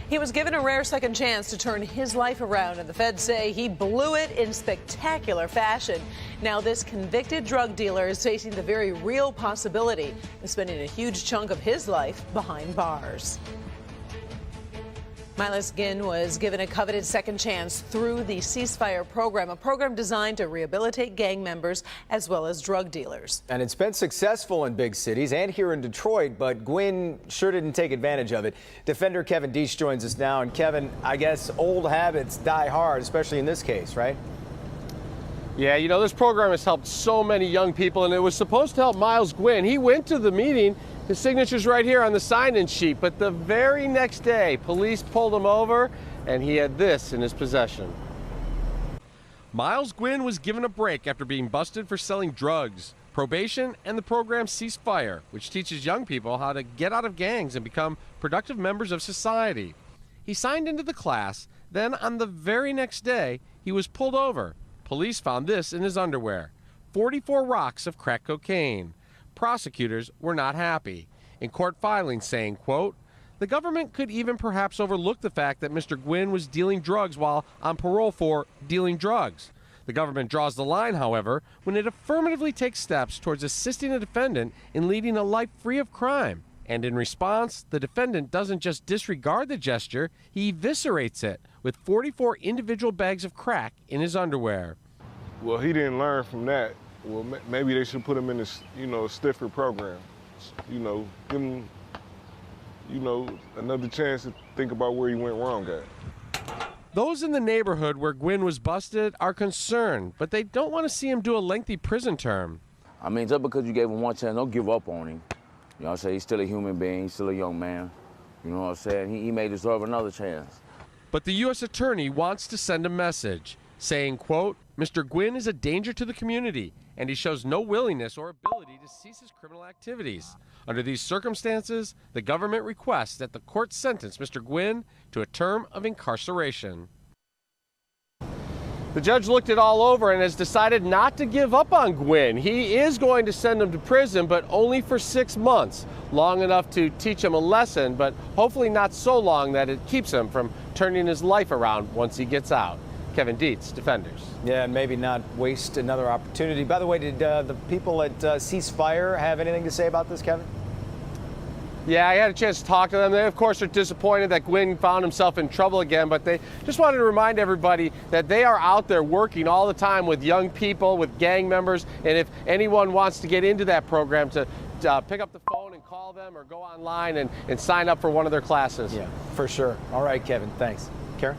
He was given a rare second chance to turn his life around, and the feds say he blew it in spectacular fashion. Now this convicted drug dealer is facing the very real possibility of spending a huge chunk of his life behind bars. Milas Ginn was given a coveted second chance through the ceasefire program, a program designed to rehabilitate gang members as well as drug dealers. And it's been successful in big cities and here in Detroit, but Gwynn sure didn't take advantage of it. Defender Kevin Dietsch joins us now. And Kevin, I guess old habits die hard, especially in this case, right? Yeah, you know, this program has helped so many young people, and it was supposed to help Miles Gwynn. He went to the meeting. His signature's right here on the sign-in sheet, but the very next day, police pulled him over, and he had this in his possession. Miles Gwynn was given a break after being busted for selling drugs. Probation and the program Ceasefire, which teaches young people how to get out of gangs and become productive members of society. He signed into the class, then on the very next day, he was pulled over. Police found this in his underwear, 44 rocks of crack cocaine. Prosecutors were not happy. In court filings saying, quote, the government could even perhaps overlook the fact that Mr. Gwynn was dealing drugs while on parole for dealing drugs. The government draws the line, however, when it affirmatively takes steps towards assisting a defendant in leading a life free of crime. And in response, the defendant doesn't just disregard the gesture, he eviscerates it with 44 individual bags of crack in his underwear. Well, he didn't learn from that. Well, maybe they should put him in a, stiffer program. Give him, another chance to think about where he went wrong at. Those in the neighborhood where Gwynn was busted are concerned, but they don't want to see him do a lengthy prison term. I mean, just because you gave him one chance, don't give up on him. You know what I'm saying? He's still a human being. He's still a young man. You know what I'm saying? He may deserve another chance. But the U.S. Attorney wants to send a message, saying, quote, Mr. Gwynn is a danger to the community, and he shows no willingness or ability to cease his criminal activities. Under these circumstances, the government requests that the court sentence Mr. Gwynn to a term of incarceration. The judge looked it all over and has decided not to give up on Gwynn. He is going to send him to prison, but only for 6 months, long enough to teach him a lesson, but hopefully not so long that it keeps him from turning his life around once he gets out. Kevin Dietsch, Defenders. Yeah, and maybe not waste another opportunity. By the way, did the people at Ceasefire have anything to say about this, Kevin? Yeah, I had a chance to talk to them. They, of course, are disappointed that Gwynn found himself in trouble again, but they just wanted to remind everybody that they are out there working all the time with young people, with gang members, and if anyone wants to get into that program, to pick up the phone and call them or go online and sign up for one of their classes. Yeah, for sure. All right, Kevin, thanks. Karen?